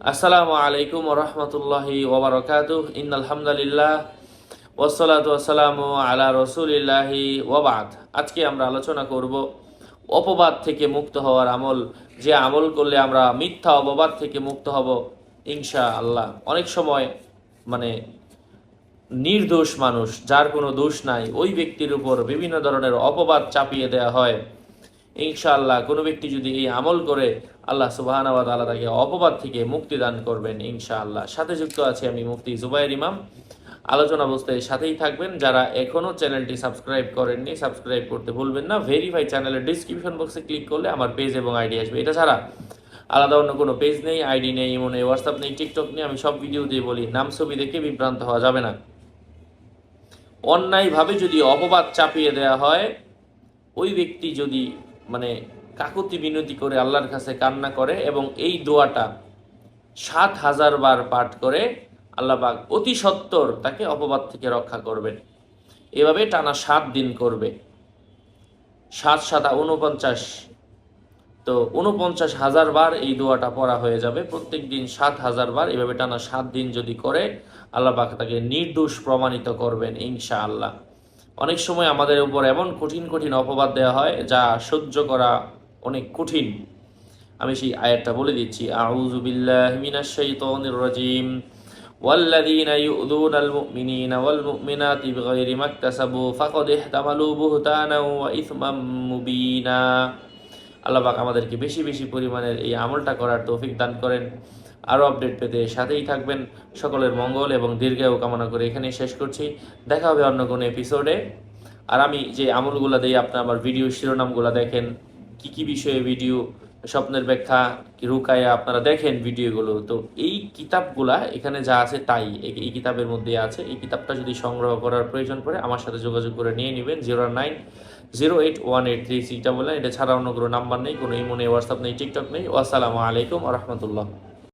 আসসালামু আলাইকুম ওয়া রাহমাতুল্লাহি ওয়া বারাকাতুহু ইন্নাল হামদালিল্লাহ ওয়াসসালাতু ওয়াসসালামু আলা রাসূলিল্লাহি ওয়া বা'দ। আজকে আমরা আলোচনা করব অপবাদ থেকে মুক্ত হওয়ার আমল, যে আমল করলে আমরা মিথ্যা অপবাদ থেকে মুক্ত হব ইনশাআল্লাহ। অনেক সময় মানে নির্দোষ মানুষ, যার কোনো দোষ নাই, ওই ব্যক্তির উপর বিভিন্ন ধরনের অপবাদ চাপিয়ে দেওয়া হয়। ইনশাআল্লাহ কোনো ব্যক্তি যদি এই আমল করে, আল্লাহ সুবহানাহু ওয়া তাআলা তাকে অপবাদ থেকে মুক্তি দান করবেন ইনশাআল্লাহ। সাথে যুক্ত আছে আমি মুফতি জুবায়ের ইমাম। আলোচনা অবস্থায় সাথেই থাকবেন। যারা এখনও চ্যানেলটি সাবস্ক্রাইব করেননি, সাবস্ক্রাইব করতে ভুলবেন না। ভেরিফাই চ্যানেলের ডিসক্রিপশন বক্সে ক্লিক করলে আমার পেজ এবং আইডি আসবে। এটা ছাড়া আলাদা অন্য কোনো পেজ নেই, আইডি নেই, ইমো নেই, হোয়াটসঅ্যাপ নেই, টিকটক নেই। আমি সব ভিডিও দিয়ে বলি, নাম ছবি দেখে বিভ্রান্ত হওয়া যাবে না। অন্যায়ভাবে যদি অপবাদ চাপিয়ে দেওয়া হয়, ওই ব্যক্তি যদি কাকুতি বিনতি করে আল্লাহর কাছে কান্না করে এবং এই দোয়াটা ৭,০০০ বার পাঠ করে, আল্লাহ পাক অতি সত্বর তাকে অপবাদ থেকে রক্ষা করবেন। এভাবে টানা ৭ দিন করবে। ৭ ৭ ৪৯, তো ৪৯,০০০ বার এই দোয়াটা পড়া হয়ে যাবে। প্রত্যেক দিন ৭,০০০ বার এভাবে টানা ৭ দিন যদি করে, আল্লাহ পাক তাকে নির্দোষ প্রমাণিত করবেন ইনশাআল্লাহ। অনেক সময় আমাদের উপর এমন কঠিন কঠিন অপবাদ দেওয়া হয় যা সহ্য করা অনেক কঠিন। আমি সেই আয়াতটা বলে দিচ্ছি। আউযু বিল্লাহি মিনাশ শাইতানির রাজিম। ওয়াল্লাযীনা ইউযুনাল মুমিনিনা ওয়াল মুমিনাতি বিগাইরি মাকতাসাবু ফাকাদ ইহতামালু বুহতানাও ওয়া ইসমান মুবিনা। আল্লাহ পাক আমাদেরকে বেশি বেশি পরিমাণের এই আমলটা করার তৌফিক দান করেন। আরও আপডেট পেতে সাথেই থাকবেন। সকলের মঙ্গল এবং দীর্ঘায়ু কামনা করে এখানেই শেষ করছি। দেখা হবে অন্য কোনো এপিসোডে। আর আমি যে আমলগুলো দিই, আপনার আমার ভিডিও শিরোনামগুলো দেখেন, কি কি বিষয়ে ভিডিও, স্বপ্নের ব্যাখ্যা, রুকায়া, আপনারা দেখেন ভিডিওগুলো। তো এই কিতাবগুলা এখানে যা আছে তাই এই কিতাবের মধ্যে আছে। এই কিতাবটা যদি সংগ্রহ করার প্রয়োজন পড়ে, আমার সাথে যোগাযোগ করে নিয়ে নেবেন। 09081836 বলেন। এটা ছাড়া অন্য কোনো নাম্বার নেই, কোনো ইমো নেই, হোয়াটসঅ্যাপ নেই, টিকটক নেই। আসসালামু আলাইকুম ওয়া রাহমাতুল্লাহ।